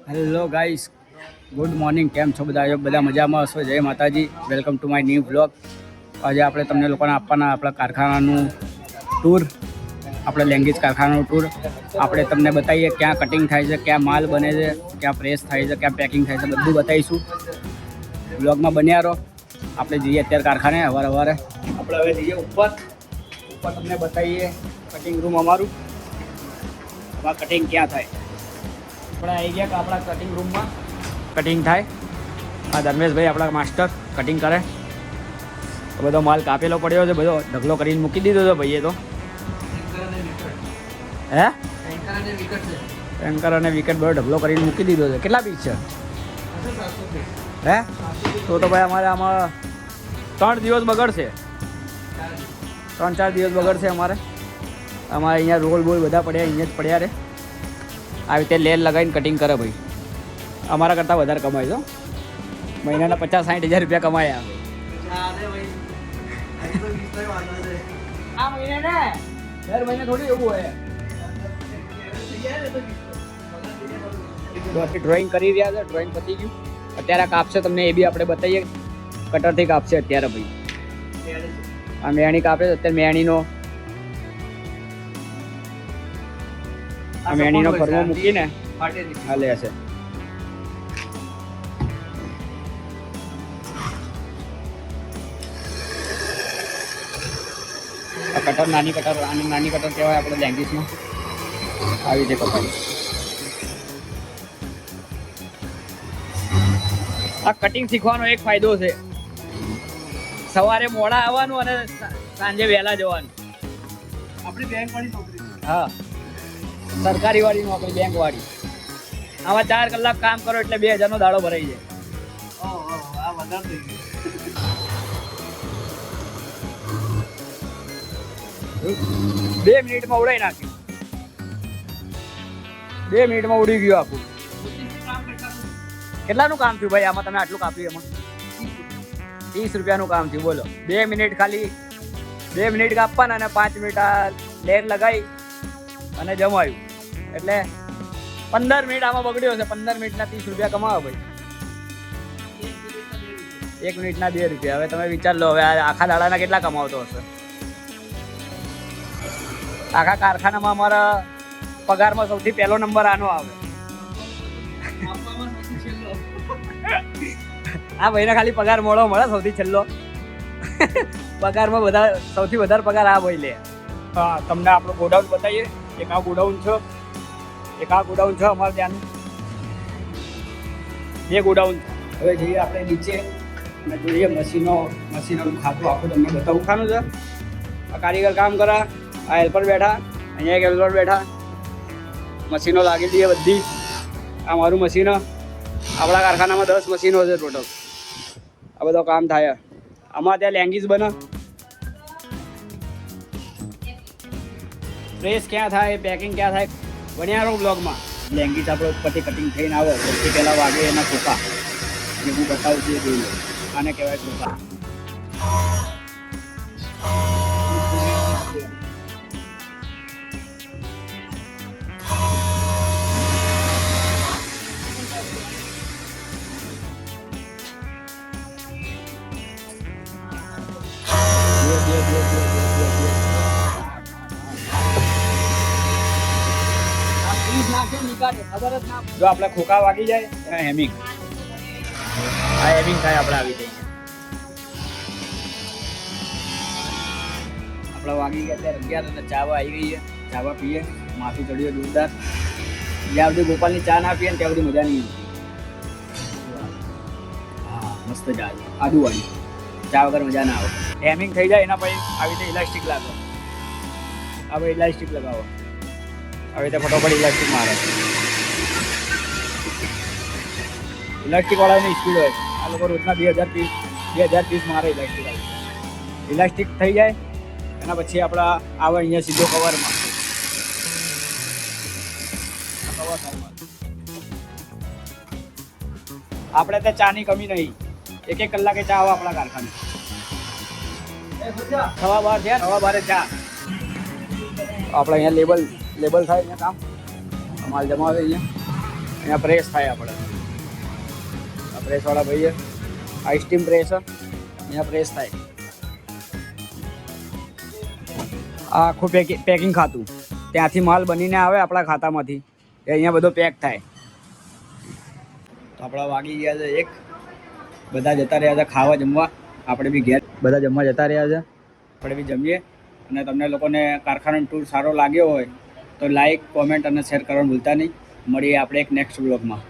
Hello guys, good morning. કેમ છો બધા મજામાં હશો? જય માતાજી. Welcome to my new blog. આજે આપણે તમને લોકોને આપવાના આપણા કારખાનાનું ટૂર, આપણે લેંગ્વેજ કારખાનાનું ટૂર. આપણે તમને બતાવીએ ક્યાં કટિંગ થાય છે, ક્યાં માલ બને છે, ક્યાં પ્રેસ થાય છે, ક્યાં પેકિંગ થાય છે, બધું બતાવીશું. બ્લોગમાં બન્યા રહો. આપણે જઈએ અત્યારે કારખાને સવારે. આપણે હવે જઈએ ઉપર તમને બતાવીએ કટિંગ રૂમ અમારું. આમાં કટિંગ ક્યાં થાય. આપણે આવી ગયા કે આપણા કટિંગ રૂમમાં કટિંગ થાય. આ ધર્મેશભાઈ આપણા માસ્ટર કટિંગ કરે. બધો માલ કાપેલો પડ્યો છે, બધો ઢગલો કરીને મૂકી દીધો છે ભાઈએ. તો હે એન્કર અને વિકેટ બધો ઢગલો કરીને મૂકી દીધો છે. કેટલા પીસ છે હે? તો ભાઈ અમારે આમાં 3 દિવસ બગડશે. 3-4 દિવસ બગડશે અમારે. અહીંયા રોલ બોલ બધા પડ્યા, અહીંયા જ પડ્યા રે. આવી રીતે લેર લગાવીને કટિંગ કરે ભાઈ. અમારા કરતાં વધારે કમાય છો. મહિનાના 50-60 હજાર રૂપિયા કમાયા. આ મહિને ને દર મહિને થોડી એવું હોય. ડ્રોઈંગ કરી રહ્યા છે, ડ્રોઈંગ પતી ગયું. અત્યારે કાપશે, તમને એ બી આપણે બતાવીએ. કટરથી કાપશે અત્યારે ભાઈ. આ મેણી કાપે છે અત્યારે. મેણીનો ફરમો મૂકીને હાલે હશે. આ કટર નાની કટર કહેવાય આપણે લેંગ્વેજમાં. આવી રીતે કપાય. આ કટિંગ શીખવાનો એક ફાયદો છે. સવારે મોડા આવવાનું અને સાંજે વહેલા જવાનું. આપણી બેંક વાળી નોકરી. હા, સરકારી વાળી નોકરી, બેંક વાળી. આમાં 4 કલાક કામ કરો એટલે 2000 નો દાડો ભરાઈ જાય. આ વધારે થઈ ગયું. 2 મિનિટમાં ઉડાઈ નાખ્યું. 2 મિનિટમાં ઉડી ગયું આખું. કેટલાનું કામ થયું ભાઈ આમાં? તમે આટલું કાપ્યું એમાં 30 રૂપિયાનું કામ થયું. બોલો, 2 મિનિટ ખાલી 2 મિનિટ કાપવાના અને 5 મિનિટ આ લેર લગાવી અને જમાયું. એટલે 15 મિનિટ આમાં બગડ્યો છે. 15 મિનિટના 30 રૂપિયા કમાવો ભાઈ. 1 મિનિટના 2 રૂપિયા. હવે તમે વિચાર લો, હવે આખા દાડાના કેટલા કમાવતો હશે? આખા કારખાનામાં અમારા પગારમાં સૌથી પહેલો નંબર આનો આવે. આ ભાઈને ખાલી પગાર મોડો મળે, સૌથી છેલ્લો. પગારમાં સૌથી વધારે પગાર આ ભાઈ લે. હા, તમને આપણું ગોડાઉન બતાવીએ. એક આ ગોડાઉન છે, અમારે ત્યાંનું 2 ગોડાઉન. હવે જઈએ આપણે નીચે અને જોઈએ મશીનોનું ખાતું આખું તમને બતાવું. ખાનું છે. આ કારીગર કામ કરે, આ હેલ્પર બેઠા, અહીંયા એક હેલ્પર બેઠા. મશીનો લાગી દઈએ બધી. આ મારું મશીન. આપણા કારખાનામાં 10 મશીનો છે ટોટલ. આ બધો કામ થાય. આમાં ત્યાં લેંગીસ બને. પ્રેસ ક્યાં થાય, પેકિંગ ક્યાં થાય, બન્યા રહો બ્લોગમાં. લેંગીસ આપણે ઉપરથી કટિંગ થઈને આવે. સૌથી પહેલાં વાગે એના ખોખા. જે હું બતાવું છું એ જોઈ લો. આને કહેવાય ખોખા. જો આપણે ખોખા વાગી જાય એને હેમિંગ. આ હેમિંગ થાય આપણે આવી જઈએ. આપણે વાગી ગયા ત્યારે 11 અને ચાવા આવી ગઈ છે. ચાવા પીએ, માથું ચડીએ જોરદાર. જ્યાં સુધી ગોપાલની ચા ના પીએ ને ત્યાં બધી મજા નહીં. હા, મસ્ત ચા છે આદુવાળી. ચા વગર મજા ના આવે. હેમિંગ થઈ જાય એના પછી આવી રીતે ઇલાસ્ટિક લાગો. હવે ઇલાસ્ટિક લગાવો. આવી રીતે ફટોફટ ઇલાસ્ટિક મારે. ઇલાસ્ટિક વાળાની સ્પીડ હોય. આ લોકો રોજના 2000 પીસ મારે ઇલાસ્ટિક. ઇલાસ્ટિક થઈ જાય એના પછી આપણા આવે અહીંયા સીધો કવરમાં. આપણે ત્યાં ચાની કમી નહીં. 1 કલાકે ચા આવે આપણા કારખાને. 12:15 થયા, 12:15 ચા. આપણે અહીંયા લેબલ થાય અહીંયા કામ. માલ જમાવે અહીંયા. અહીંયા પ્રેસ થાય આપણે. આ પ્રેસવાળા ભાઈએ આ સ્ટીમ પ્રેસ અહીંયા પ્રેસ થાય. આ આખું પેકિંગ ખાતું ત્યાંથી માલ બનીને આવે આપણા ખાતામાંથી એ અહીંયા બધો પેક થાય. તો આપણા વાગી ગયા છે 1. બધા જતા રહ્યા છે ખાવા જમવા. આપણે બી ઘેર બધા જમવા જતા રહ્યા છે. આપણે બી જમીએ. અને તમને લોકોને કારખાનાનો ટૂર સારો લાગ્યો હોય તો લાઈક, કોમેન્ટ અને શેર કરવાનું ભૂલતા નહીં. મળીએ આપણે એક નેક્સ્ટ બ્લોગમાં.